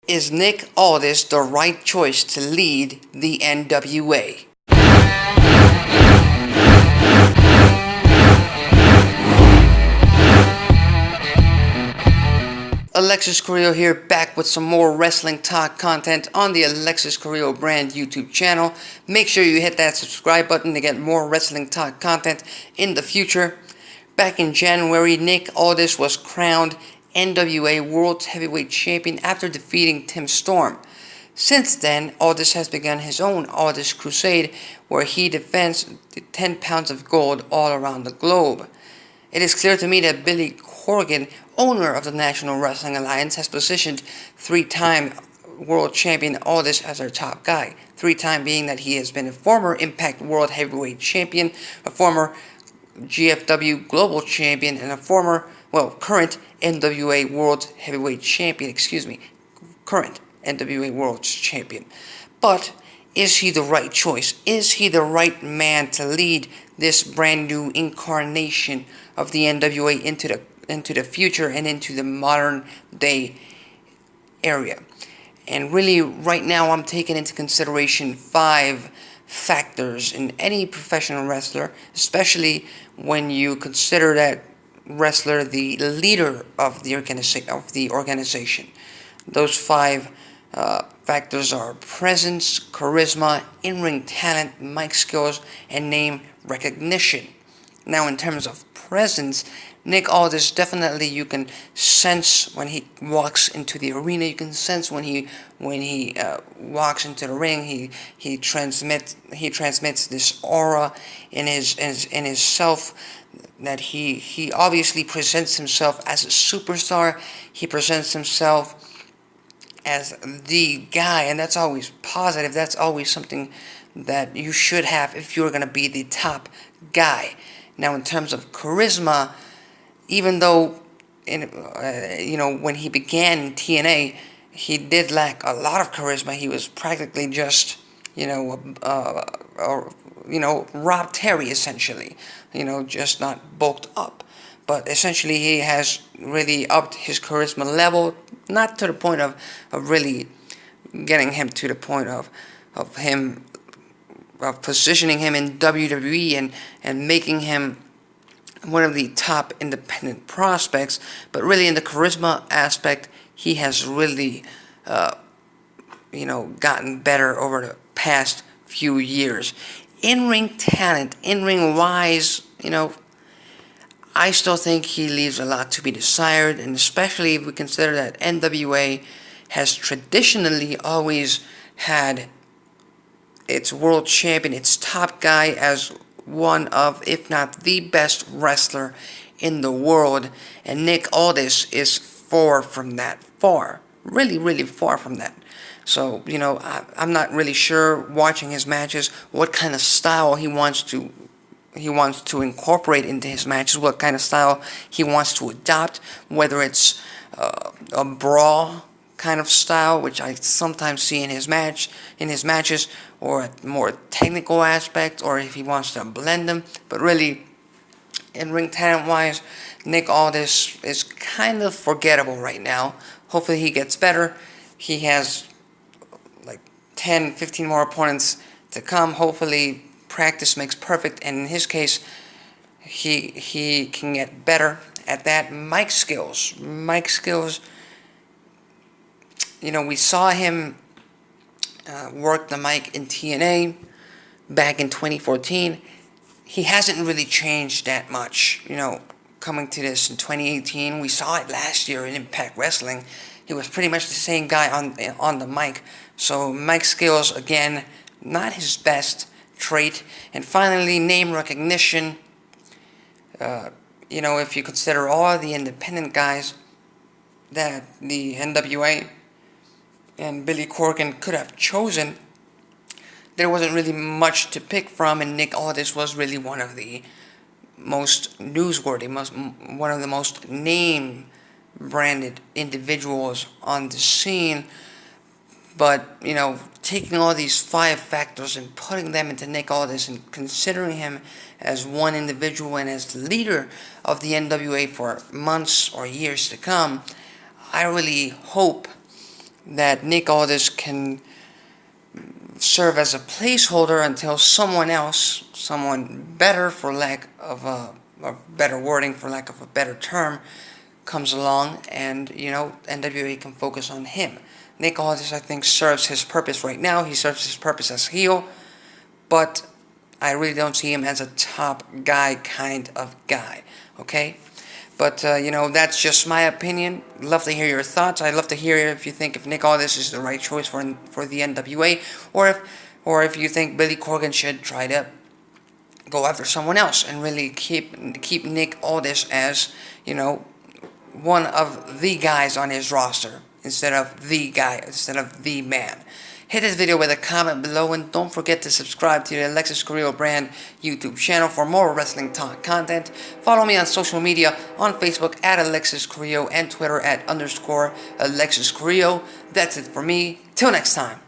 Is Nick Aldis the right choice to lead the NWA? Alexis Carrillo here, back with some more wrestling talk content on the Alexis Carrillo brand YouTube channel. Make sure you hit that subscribe button to get more wrestling talk content in the future. Back in January, Nick Aldis was crowned NWA World Heavyweight Champion after defeating Tim Storm. Since then, Aldis has begun his own Aldis Crusade, where he defends the 10 pounds of gold all around the globe. It is clear to me that Billy Corgan, owner of the National Wrestling Alliance, has positioned three-time world champion Aldis as our top guy. Three-time being that he has been a former Impact World Heavyweight Champion, a former GFW Global Champion, and a current NWA World Heavyweight Champion, current NWA World Champion. But is he the right choice? Is he the right man to lead this brand new incarnation of the NWA into the future and into the modern day area? And really, right now, I'm taking into consideration 5 factors in any professional wrestler, especially when you consider that wrestler the leader of the organization. Those 5 factors are presence, charisma, in-ring talent, mic skills, and name recognition. Now, in terms of presence, Nick Aldis, definitely you can sense when he walks into the arena. You can sense when he walks into the ring. He transmits this aura in his self, that he obviously presents himself as a superstar. He presents himself as the guy, and that's always positive. That's always something that you should have if you're going to be the top guy. Now, in terms of charisma, even though when he began in TNA, he did lack a lot of charisma. He was practically just Rob Terry, essentially, just not bulked up. But essentially, he has really upped his charisma level, not to the point of really getting him to the point of positioning him in WWE and making him one of the top independent prospects, but really in the charisma aspect, he has really gotten better over the past few years. In-ring talent, in-ring wise, I still think he leaves a lot to be desired, and especially if we consider that NWA has traditionally always had its world champion, its top guy, as one of, if not the best wrestler in the world, and Nick Aldis is far from that. Really, really far from that. So, I'm not really sure, watching his matches, what kind of style he wants to incorporate into his matches, what kind of style he wants to adopt, whether it's a brawl kind of style, which I sometimes see in his matches, or a more technical aspect, or if he wants to blend them. But really, in-ring talent-wise, Nick Aldis is kind of forgettable right now. Hopefully he gets better. He has like 10, 15 more opponents to come. Hopefully practice makes perfect, and in his case, he can get better at that. Mic skills. We saw him work the mic in TNA back in 2014. He hasn't really changed that much, coming to this in 2018. We saw it last year in Impact Wrestling. He was pretty much the same guy on the mic. So mic skills, again, not his best trait. And finally, name recognition. If you consider all the independent guys that the NWA and Billy Corgan could have chosen, there wasn't really much to pick from, and Nick Aldis was really one of the most newsworthy, one of the most name-branded individuals on the scene. But, taking all these 5 factors and putting them into Nick Aldis and considering him as one individual and as the leader of the NWA for months or years to come, I really hope that Nick Aldis can serve as a placeholder until someone else, someone better, for lack of a better wording, for lack of a better term, comes along, and NWA can focus on him. Nick Aldis, I think, serves his purpose right now. He serves his purpose as heel, but I really don't see him as a top guy kind of guy. Okay? But, that's just my opinion. Love to hear your thoughts. I'd love to hear if you think if Nick Aldis is the right choice for the NWA, or if you think Billy Corgan should try to go after someone else and really keep Nick Aldis as, one of the guys on his roster instead of the man. Hit this video with a comment below, and don't forget to subscribe to the Alexis Carrillo brand YouTube channel for more wrestling talk content. Follow me on social media on Facebook at Alexis Carrillo and Twitter at _Alexis Carrillo. That's it for me. Till next time.